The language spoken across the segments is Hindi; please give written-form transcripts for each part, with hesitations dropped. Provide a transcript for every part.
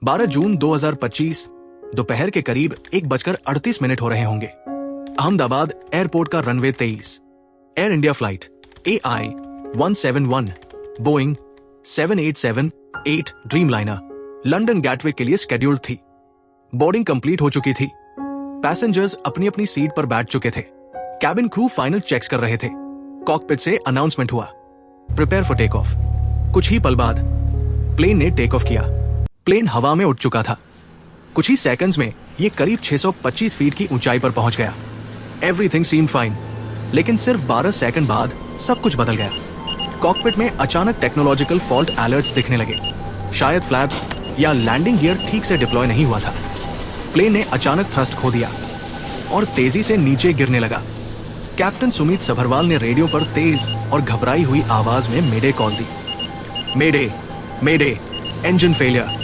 12 जून 2025 दोपहर के करीब 1:38 हो रहे होंगे। अहमदाबाद एयरपोर्ट का runway 23 air India flight AI 171 Boeing 787-8 Dreamliner London Gatwick के लिए शेड्यूल्ड थी। बोर्डिंग कंप्लीट हो चुकी थी। पैसेंजर्स अपनी अपनी सीट पर बैठ चुके थे। कैबिन क्रू फाइनल चेक्स कर रहे थे। कॉकपिट से अनाउंसमेंट हुआ, प्रिपेयर फॉर टेक ऑफ। कुछ ही पल बाद प्लेन ने टेक ऑफ किया। प्लेन हवा में उड़ चुका था। कुछ ही सेकंड्स में ये करीब 625 फीट की ऊंचाई पर पहुंच गया। एवरीथिंग सीम्ड फाइन, लेकिन सिर्फ 12 सेकंड बाद सब कुछ बदल गया। कॉकपिट में अचानक टेक्नोलॉजिकल फॉल्ट अलर्ट्स दिखने लगे। शायद फ्लैप्स या लैंडिंग गियर ठीक से डिप्लॉय नहीं हुआ था। प्लेन ने अचानक थ्रस्ट खो दिया और तेजी से नीचे गिरने लगा। कैप्टन सुमित सभरवाल ने रेडियो पर तेज और घबराई हुई आवाज में मेडे कॉल दी। मेडे, मेडे, इंजन फेलियर,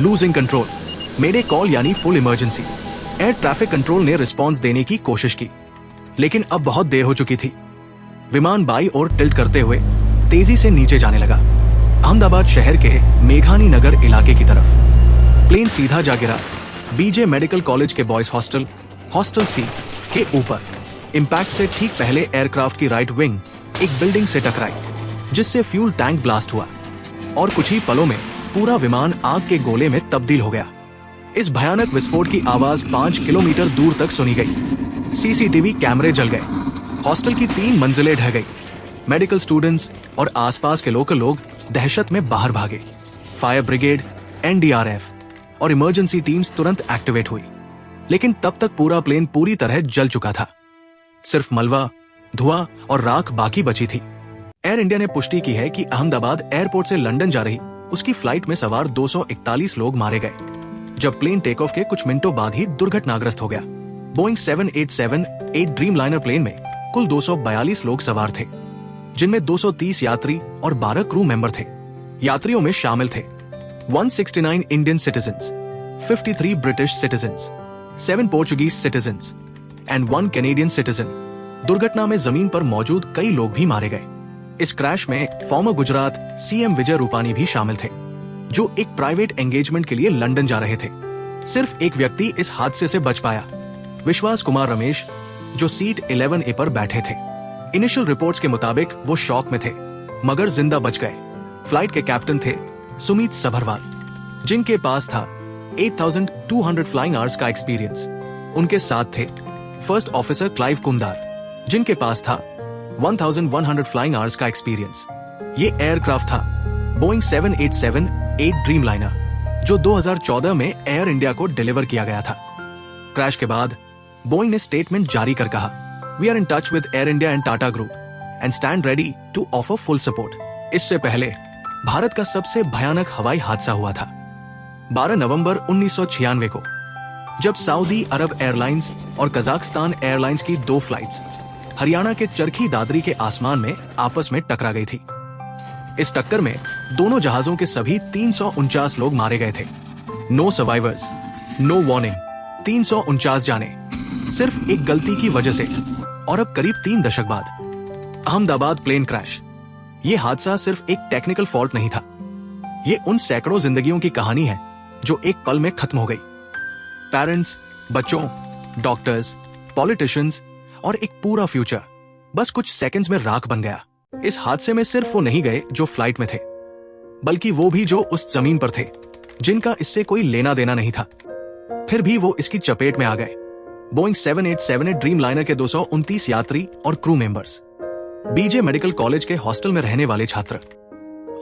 लूजिंग कंट्रोल। मेडे कॉल यानी full emergency. Air traffic control ने रिस्पांस देने की कोशिश की, लेकिन अब बहुत देर हो चुकी थी। विमान बाई ओर टिल्ट करते हुए तेजी से नीचे जाने लगा, अहमदाबाद शहर के मेघानी नगर इलाके की तरफ। प्लेन सीधा जा गिरा बीजे मेडिकल कॉलेज के बॉयज हॉस्टल सी के ऊपर। इंपैक्ट से ठीक पहले एयरक्राफ्ट की राइट विंग एक बिल्डिंग से टकराई, जिससे फ्यूल टैंक ब्लास्ट हुआ और कुछ ही पलों में पूरा विमान आग के गोले में तब्दील हो गया। इस भयानक विस्फोट की आवाज 5 किलोमीटर दूर तक सुनी गई। सीसीटीवी कैमरे जल गए। हॉस्टल की 3 मंजिलें ढह गई। मेडिकल स्टूडेंट्स और आसपास के लोकल लोग दहशत में बाहर भागे। फायर ब्रिगेड, NDRF और इमरजेंसी टीम्स तुरंत एक्टिवेट हुई, लेकिन तब तक पूरा प्लेन पूरी तरह जल चुका था। सिर्फ मलबा, धुआं और राख बाकी बची थी। एयर इंडिया ने पुष्टि की है कि अहमदाबाद एयरपोर्ट से लंदन जा रही उसकी फ्लाइट में सवार 241 लोग मारे गए, जब प्लेन टेक ऑफ के कुछ मिनटों बाद ही दुर्घटनाग्रस्त हो गया। बोइंग 787-8 ड्रीमलाइनर प्लेन में कुल 242 लोग सवार थे, जिनमें 230 यात्री और 12 क्रू मेंबर थे। यात्रियों में शामिल थे 169 Indian citizens, 53 British citizens, 7 Portuguese citizens and 1 Canadian citizen. दुर्घटना में जमीन पर मौजूद कई लोग भी मारे गए। इस क्रैश में फॉर्मर गुजरात CM विजय रूपानी भी शामिल थे, जो एक प्राइवेट एंगेजमेंट के लिए लंदन जा रहे थे। सिर्फ एक व्यक्ति इस हादसे से बच पाया, विश्वास कुमार रमेश, जो सीट 11A पर बैठे थे। इनिशियल रिपोर्ट्स के मुताबिक वो शॉक में थे, मगर जिंदा बच गए। फ्लाइट के कैप्टन थे सुमित सभरवाल, जिनके पास था 8,200 फ्लाइंग आवर्स का एक्सपीरियंस। उनके साथ थे फर्स्ट ऑफिसर क्लाइव कुंदार, जिनके पास था 1,100 फ्लाइंग आवर्स का एक्सपीरियंस। ये एयरक्राफ्ट था बोइंग 787-8 ड्रीमलाइनर, जो 2014 में एयर इंडिया को डिलीवर किया गया था। क्रैश के बाद बोइंग ने स्टेटमेंट जारी कर कहा, we are in touch with Air India and Tata group and stand ready to offer full support. इससे पहले भारत का सबसे भयानक हवाई हादसा हुआ था 12 नवंबर 1996 को, जब सऊदी अरब एयरलाइंस और कजाकिस्तान एयरलाइंस की 2 फ्लाइट्स हरियाणा के चरखी दादरी के आसमान में आपस में टकरा गई थी। इस टक्कर में दोनों जहाजों के सभी 349 लोग मारे गए थे। नो सर्वाइवर्स, नो वार्निंग, 349 जाने, सिर्फ एक गलती की वजह से। और अब करीब 3 दशक बाद अहमदाबाद प्लेन क्रैश। ये हादसा सिर्फ एक टेक्निकल फॉल्ट नहीं था, ये उन सैकड़ों जिंदगियों की कहानी है जो एक पल में खत्म हो गई। पेरेंट्स, बच्चों, डॉक्टर्स, पॉलिटिशियंस और एक पूरा फ्यूचर बस कुछ सेकंड्स में राख बन गया। इस हादसे में सिर्फ वो नहीं गए जो फ्लाइट में थे, बल्कि वो भी जो उस जमीन पर थे, जिनका इससे कोई लेना देना नहीं था, फिर भी वो इसकी चपेट में आ गए। बोइंग 787 ड्रीमलाइनर के 229 यात्री और crew members, BJ medical college के हॉस्टल में रहने वाले छात्र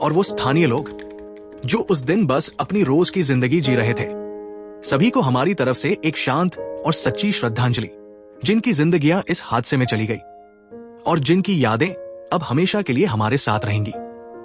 और वो स्थानीय लोग जो उस दिन बस अपनी रोज की जिंदगी जी रहे थे। सभी को हमारी तरफ से एक शांत और सच्ची श्रद्धांजलि, जिनकी जिंदगियां इस हादसे में चली गई और जिनकी यादें अब हमेशा के लिए हमारे साथ रहेंगी।